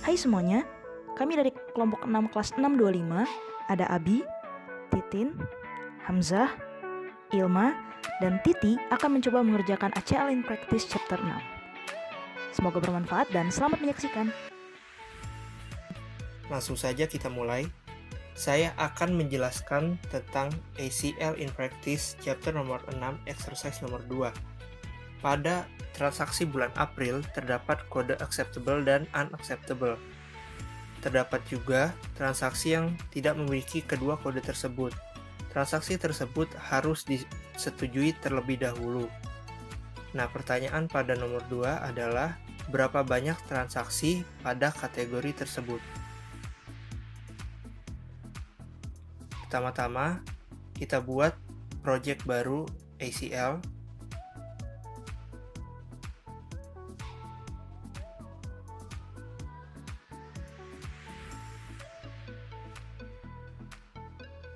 Hai semuanya, kami dari kelompok 6 kelas 625, ada Abi, Titin, Hamzah, Ilma, dan Titi akan mencoba mengerjakan ACL in Practice Chapter 6. Semoga bermanfaat dan selamat menyaksikan. Langsung saja kita mulai. Saya akan menjelaskan tentang ACL in Practice chapter nomor 6, exercise nomor 2. Pada transaksi bulan April terdapat kode acceptable dan unacceptable. Terdapat juga transaksi yang tidak memiliki kedua kode tersebut. Transaksi tersebut harus disetujui terlebih dahulu. Nah, pertanyaan pada nomor 2 adalah berapa banyak transaksi pada kategori tersebut? Pertama-tama, kita buat project baru ACL.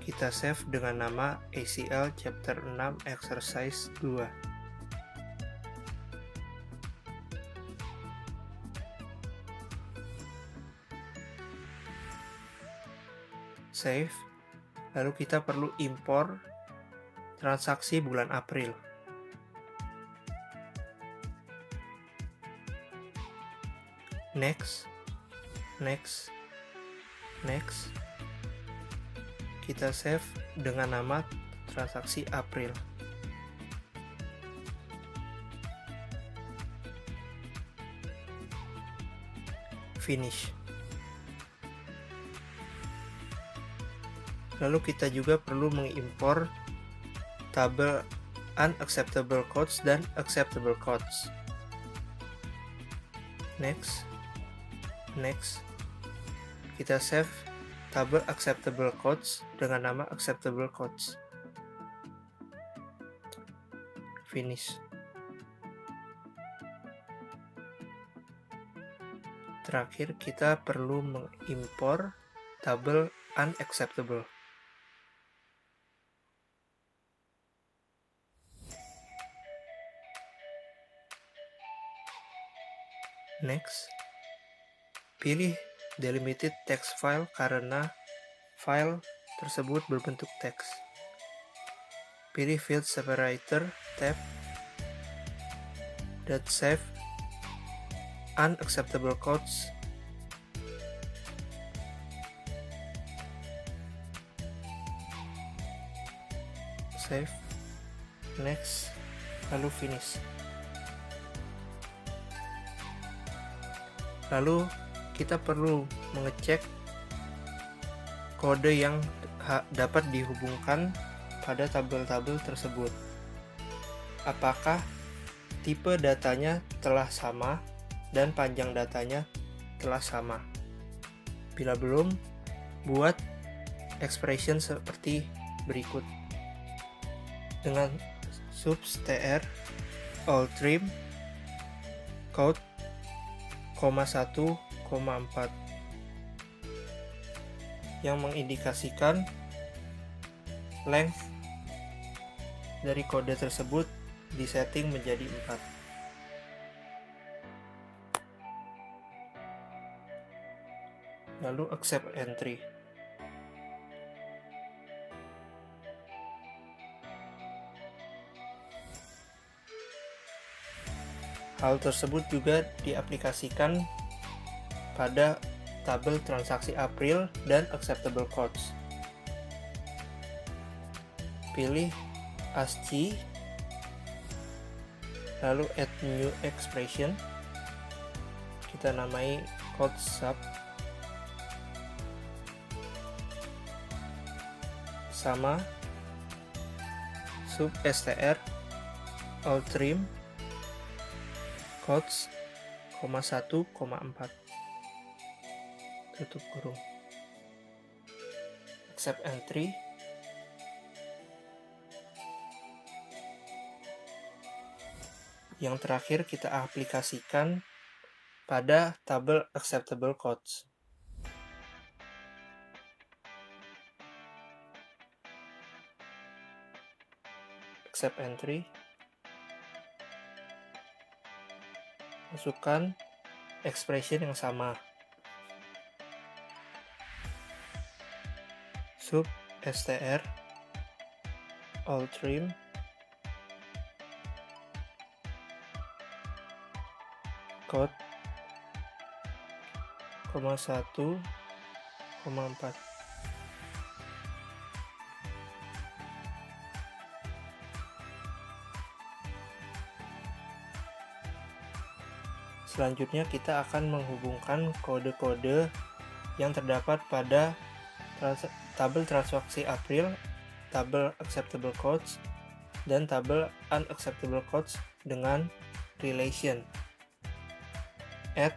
Kita save dengan nama ACL Chapter 6 Exercise 2. Save. Lalu kita perlu impor transaksi bulan April. Next. Kita save dengan nama transaksi April. Finish. Lalu kita juga perlu mengimpor tabel unacceptable codes dan acceptable codes. Next. Kita save tabel acceptable codes dengan nama acceptable codes. Finish. Terakhir, kita perlu mengimpor tabel unacceptable. Next, pilih delimited text file karena file tersebut berbentuk teks. Pilih field separator tab dan save unacceptable codes. Save. Next, lalu finish. Lalu kita perlu mengecek kode yang dapat dihubungkan pada tabel-tabel tersebut. Apakah tipe datanya telah sama dan panjang datanya telah sama? Bila belum, buat expression seperti berikut. Dengan substr all trim code 1,4 yang mengindikasikan length dari kode tersebut disetting menjadi 4. Lalu accept entry. Hal tersebut juga diaplikasikan pada tabel transaksi April dan acceptable codes. Pilih ASCII, lalu add new expression. Kita namai code sub sama substr all trim codes 1,4 tutup kurung. Accept entry. Yang terakhir kita aplikasikan pada tabel acceptable codes. Accept entry. Masukkan expression yang sama. sub str all trim code 1,4. Selanjutnya kita akan menghubungkan kode-kode yang terdapat pada tabel transaksi April, tabel acceptable codes, dan tabel unacceptable codes dengan relation add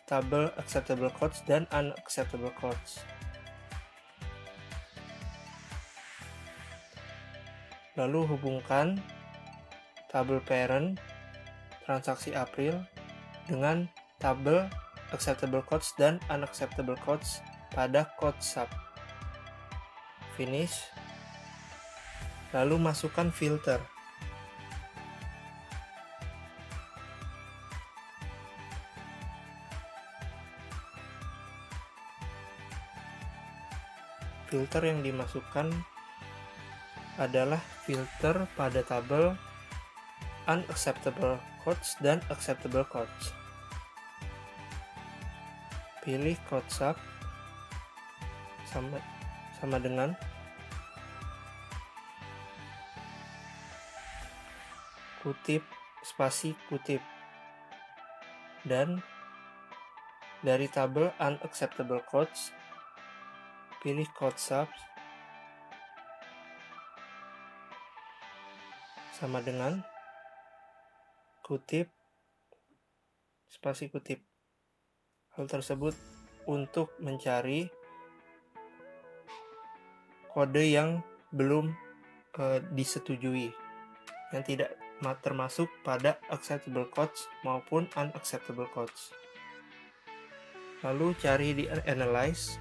tabel acceptable codes dan unacceptable codes. Lalu hubungkan tabel parent transaksi April dengan tabel acceptable codes dan unacceptable codes pada code sub. Finish. Lalu masukkan filter. Filter yang dimasukkan adalah filter pada tabel unacceptable codes dan acceptable codes. Pilih code sub sama dengan kutip spasi kutip, dan dari tabel unacceptable codes pilih code sub sama dengan kutip spasi kutip. Hal tersebut untuk mencari kode yang belum disetujui, yang tidak termasuk pada acceptable codes maupun unacceptable codes. Lalu cari di analyze,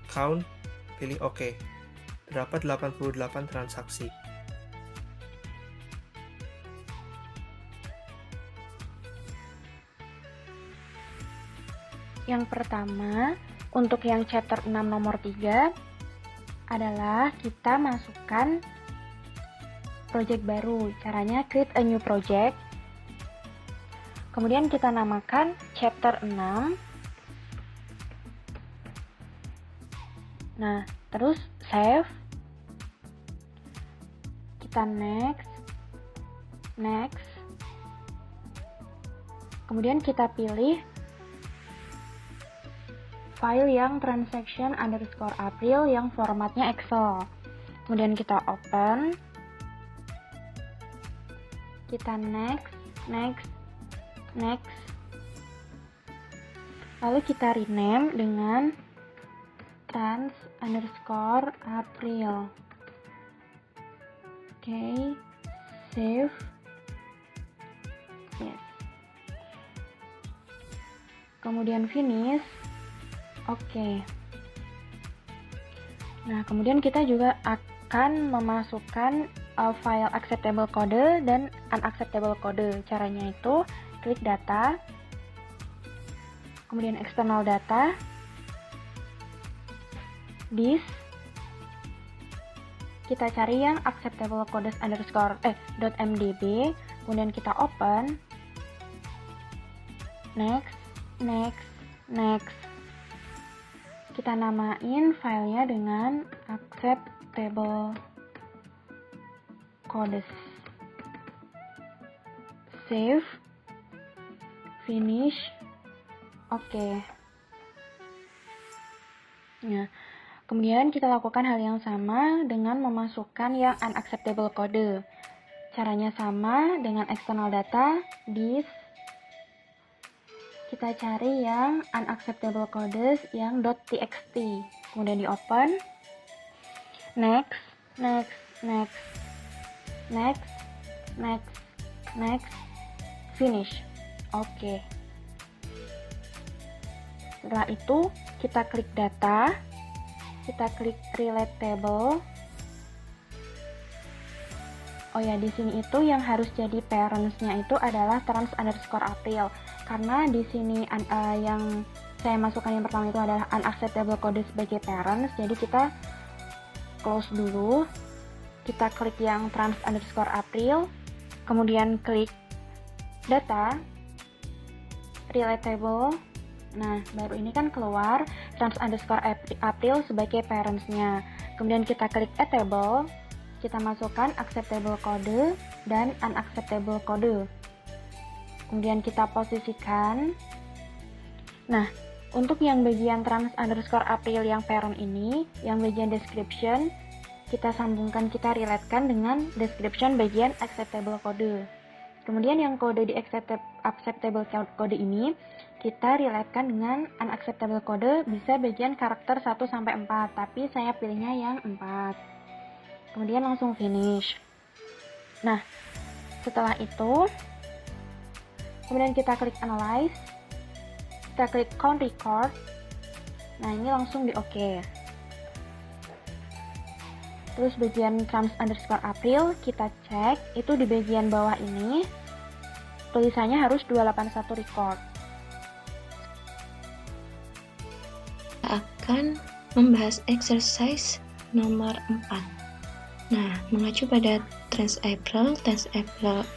count, pilih OK. Terdapat 88 transaksi. Yang pertama, untuk yang chapter 6 nomor 3 adalah kita masukkan project baru. Caranya create a new project. Kemudian kita namakan chapter 6. Nah, terus save. Kita next. Kemudian kita pilih file yang transaction underscore April yang formatnya Excel. Kemudian kita open. Kita next. Lalu kita rename dengan trans underscore April. Oke, save. Yes. Kemudian finish. Oke. Nah, kemudian kita juga akan memasukkan file acceptable code dan unacceptable code. Caranya itu klik data, kemudian external data, this, kita cari yang acceptable codes underscore .mdb, kemudian kita open, next. Kita namain filenya dengan acceptable codes. Save. Finish. Oke. Nah, kemudian kita lakukan hal yang sama dengan memasukkan yang unacceptable code. Caranya sama dengan external data, this. Kita cari yang unacceptable codes yang .txt. Kemudian di open. Next. Finish. Oke. Setelah itu kita klik data, kita klik relate table. Oh ya, di sini itu yang harus jadi parents-nya itu adalah trans underscore April, karena di sini yang saya masukkan yang pertama itu adalah unacceptable code sebagai parents. Jadi kita close dulu, kita klik yang trans_April, kemudian klik data relatable. Nah, baru ini kan keluar trans_April sebagai parentsnya. Kemudian kita klik add table, kita masukkan acceptable code dan unacceptable code. Kemudian kita posisikan. Nah, untuk yang bagian trans_April yang parent ini, yang bagian description, kita sambungkan, kita relatekan dengan description bagian acceptable code. Kemudian yang kode di acceptable code ini, kita relatekan dengan unacceptable code, bisa bagian karakter 1-4, tapi saya pilihnya yang 4. Kemudian langsung finish. Nah, setelah itu, kemudian kita klik analyze, kita klik count record. Nah, ini langsung di OK. Terus bagian trans_April kita cek, itu di bagian bawah ini tulisannya harus 281 record. Akan membahas exercise nomor 4. Nah, mengacu pada trans_April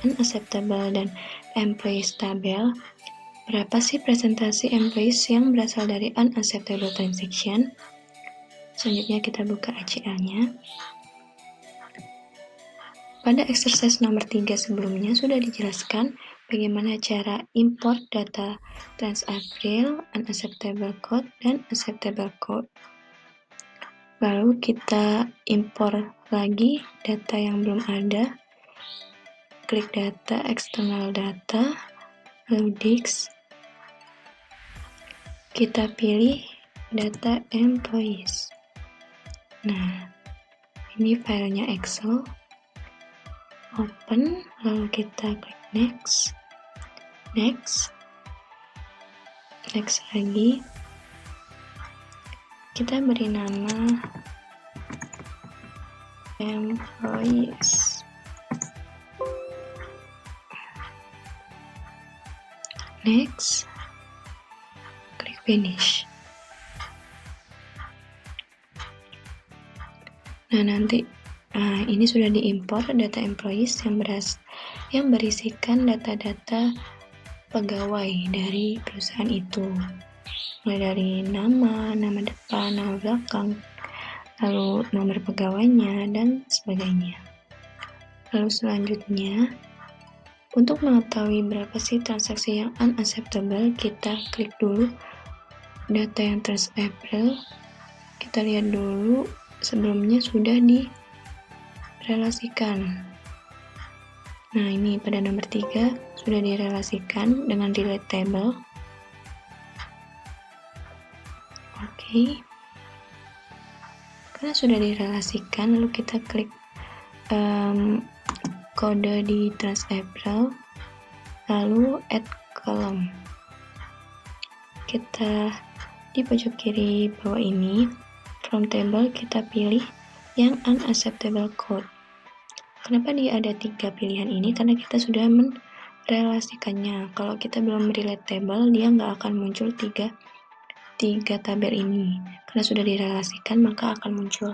unacceptable, dan employees tabel, berapa sih presentasi employees yang berasal dari unacceptable transaction? Selanjutnya kita buka ACL-nya. Pada exercise nomor 3 sebelumnya sudah dijelaskan bagaimana cara import data trans_April, unacceptable code, dan acceptable code. Lalu kita import lagi data yang belum ada. Klik data, external data, lalu disk. Kita pilih data employees. Nah, ini filenya Excel. Open, lalu kita klik next, next lagi. Kita beri nama employees. Next, klik finish. Nah, nanti ini sudah diimpor data employees yang berisikan data-data pegawai dari perusahaan itu, mulai dari nama depan, nama belakang, lalu nomor pegawainya, dan sebagainya. Lalu selanjutnya, untuk mengetahui berapa sih transaksi yang unacceptable, kita klik dulu data yang trans_April. Kita lihat dulu sebelumnya sudah direlasikan. Nah, ini pada nomor 3 sudah direlasikan dengan relate table. Oke. Karena sudah direlasikan, lalu kita klik kode di trans_April, lalu add column. Kita di pojok kiri bawah ini, from table kita pilih yang unacceptable code. Kenapa dia ada 3 pilihan ini? Karena kita sudah merelasikannya. Kalau kita belum relate table, dia nggak akan muncul tiga tabel ini. Karena sudah direlasikan, maka akan muncul.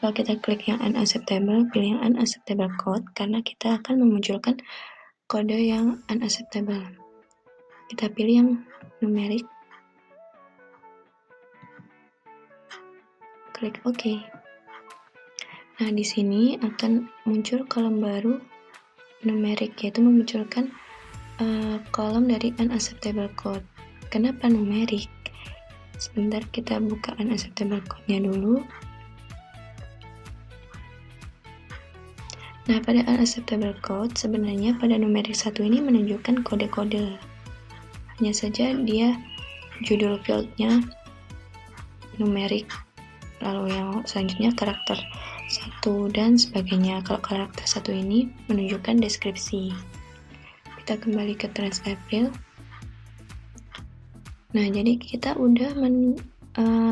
Kalau kita klik yang unacceptable, pilih yang unacceptable code, karena kita akan memunculkan kode yang unacceptable. Kita pilih yang numerik. Klik OK. Nah, di sini akan muncul kolom baru numerik, yaitu memunculkan kolom dari unacceptable code. Kenapa numerik? Sebentar, kita buka unacceptable code-nya dulu. Nah, pada unacceptable code, sebenarnya pada numerik 1 ini menunjukkan kode-kode. Hanya saja dia judul field-nya numerik, lalu yang selanjutnya karakter 1 dan sebagainya. Kalau karakter 1 ini menunjukkan deskripsi. Kita kembali ke trans_April. Nah, jadi kita udah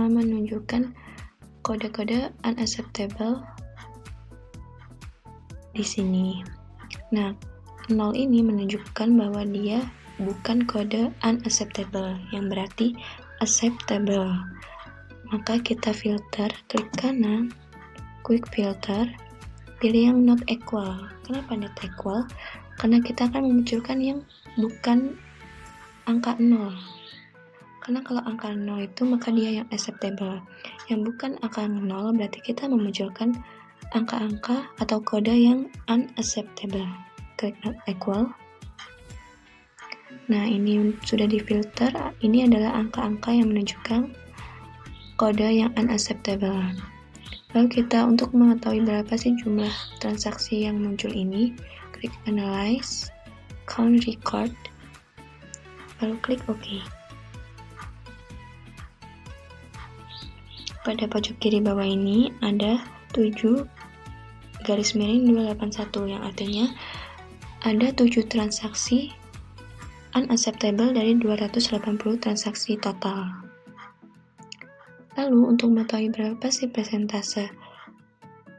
menunjukkan kode-kode unacceptable di sini. Nah, 0 ini menunjukkan bahwa dia bukan kode unacceptable, yang berarti acceptable. Maka kita filter, klik kanan, quick filter, pilih yang not equal. Kenapa not equal? Karena kita akan memunculkan yang bukan angka 0. Karena kalau angka 0 itu maka dia yang acceptable. Yang bukan angka 0 berarti kita memunculkan angka-angka atau kode yang unacceptable. Klik not equal. Nah, ini sudah difilter. Ini adalah angka-angka yang menunjukkan kode yang unacceptable. Lalu kita untuk mengetahui berapa sih jumlah transaksi yang muncul ini, klik analyze, count record, lalu klik OK. Pada pojok kiri bawah ini ada 7_281 yang artinya ada 7 transaksi unacceptable dari 280 transaksi total. Lalu untuk mengetahui berapa sih persentase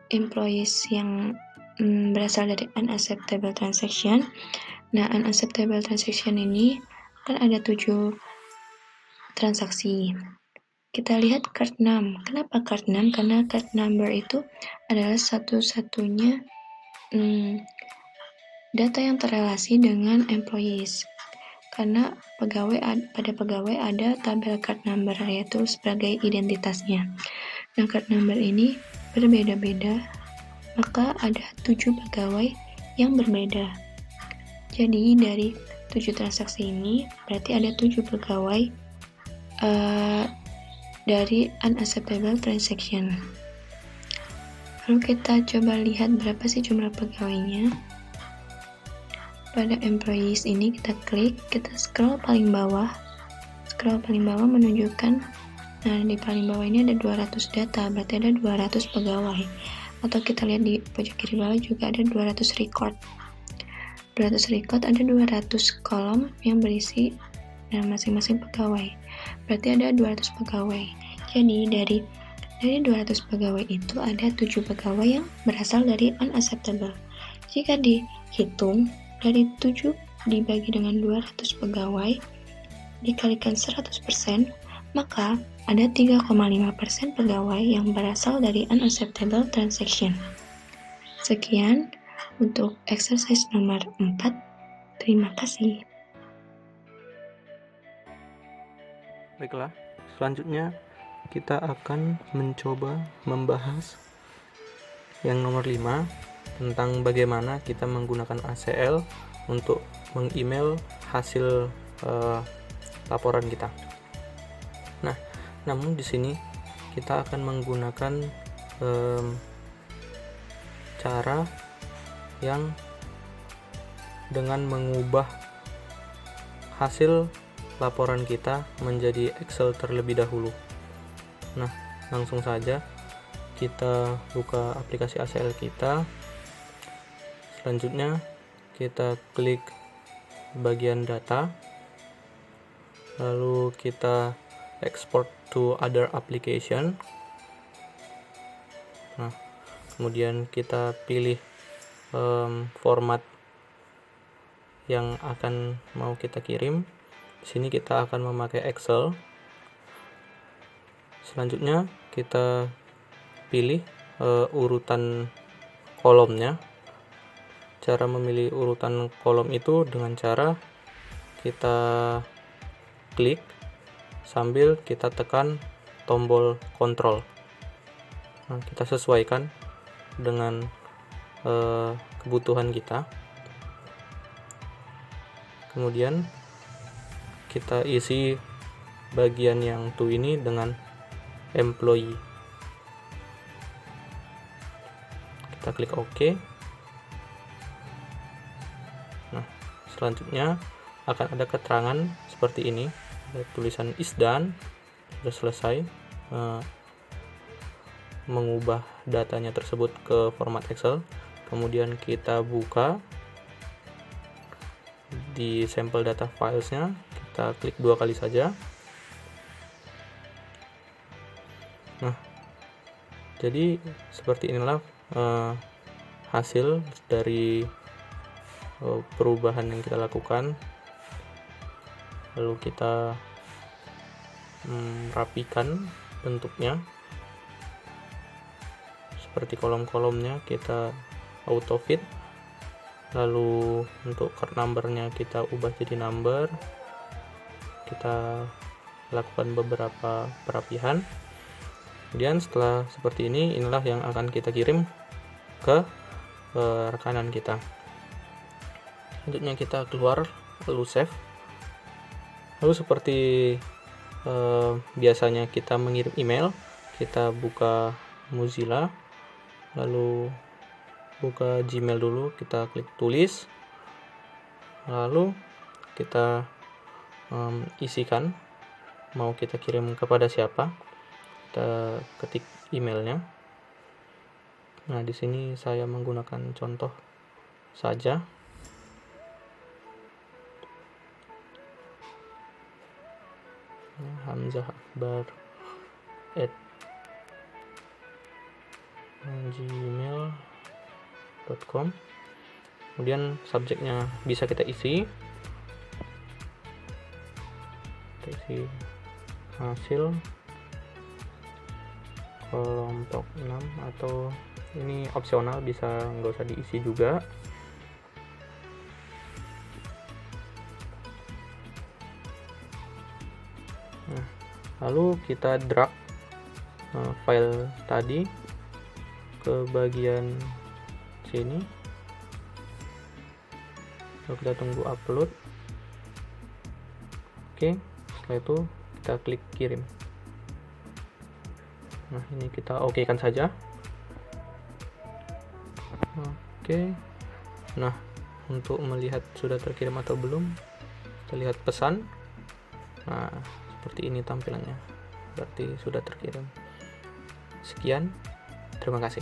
employees yang berasal dari unacceptable transaction. Nah, unacceptable transaction ini kan ada 7 transaksi. Kita lihat card 6. Kenapa card 6? Karena card number itu adalah satu-satunya data yang terrelasi dengan employees. Karena pada pegawai ada tabel card number, yaitu sebagai identitasnya. Nah, card number ini berbeda-beda, maka ada 7 pegawai yang berbeda. Jadi dari 7 transaksi ini berarti ada 7 pegawai dari unacceptable transaction. Lalu kita coba lihat berapa sih jumlah pegawainya. Pada employees ini kita klik, kita scroll paling bawah. Scroll paling bawah menunjukkan, nah di paling bawah ini ada 200 data, berarti ada 200 pegawai. Atau kita lihat di pojok kiri bawah juga ada 200 record. 200 record ada 200 kolom yang berisi masing-masing pegawai. Berarti ada 200 pegawai. Jadi dari 200 pegawai itu ada 7 pegawai yang berasal dari unacceptable. Jika dihitung dari 7 dibagi dengan 200 pegawai dikalikan 100%, maka ada 3,5% pegawai yang berasal dari unacceptable transaction. Sekian untuk exercise nomor 4. Terima kasih. Baiklah, selanjutnya kita akan mencoba membahas yang nomor 5 tentang bagaimana kita menggunakan ACL untuk meng-email hasil laporan kita. Nah, namun di sini kita akan menggunakan cara yang dengan mengubah hasil laporan kita menjadi Excel terlebih dahulu. Nah, langsung saja kita buka aplikasi ACL kita. Selanjutnya kita klik bagian data, lalu kita export to other application. Nah, kemudian kita pilih format yang akan mau kita kirim. Di sini kita akan memakai Excel. Selanjutnya kita pilih urutan kolomnya. Cara memilih urutan kolom itu dengan cara kita klik sambil kita tekan tombol kontrol. Nah, kita sesuaikan dengan kebutuhan kita. Kemudian kita isi bagian yang to ini dengan employee. Kita klik OK. Nah, selanjutnya akan ada keterangan seperti ini. Ada tulisan is done, sudah selesai mengubah datanya tersebut ke format Excel. Kemudian kita buka di sampel data filesnya, kita klik 2 kali saja. Nah, jadi seperti inilah hasil dari perubahan yang kita lakukan. lalu kita rapikan bentuknya seperti kolom-kolomnya, kita auto fit. Lalu untuk card numbernya kita ubah jadi number, kita lakukan beberapa perapihan. Kemudian setelah seperti ini, inilah yang akan kita kirim ke rekanan kita. Selanjutnya kita keluar, lalu save. Lalu seperti biasanya kita mengirim email, kita buka Mozilla, lalu buka Gmail dulu, kita klik tulis, lalu kita isikan mau kita kirim kepada siapa, kita ketik emailnya. Nah, di sini saya menggunakan contoh saja. hamzahakbar@gmail.com. Kemudian subjeknya bisa kita isi hasil kelompok 6, atau ini opsional, bisa nggak usah diisi juga. Nah, lalu kita drag file tadi ke bagian sini, lalu kita tunggu upload. Oke, setelah itu kita klik kirim. Nah, ini kita oke kan saja. Oke. Nah, untuk melihat sudah terkirim atau belum, kita lihat pesan. Nah, seperti ini tampilannya, berarti sudah terkirim. Sekian, terima kasih.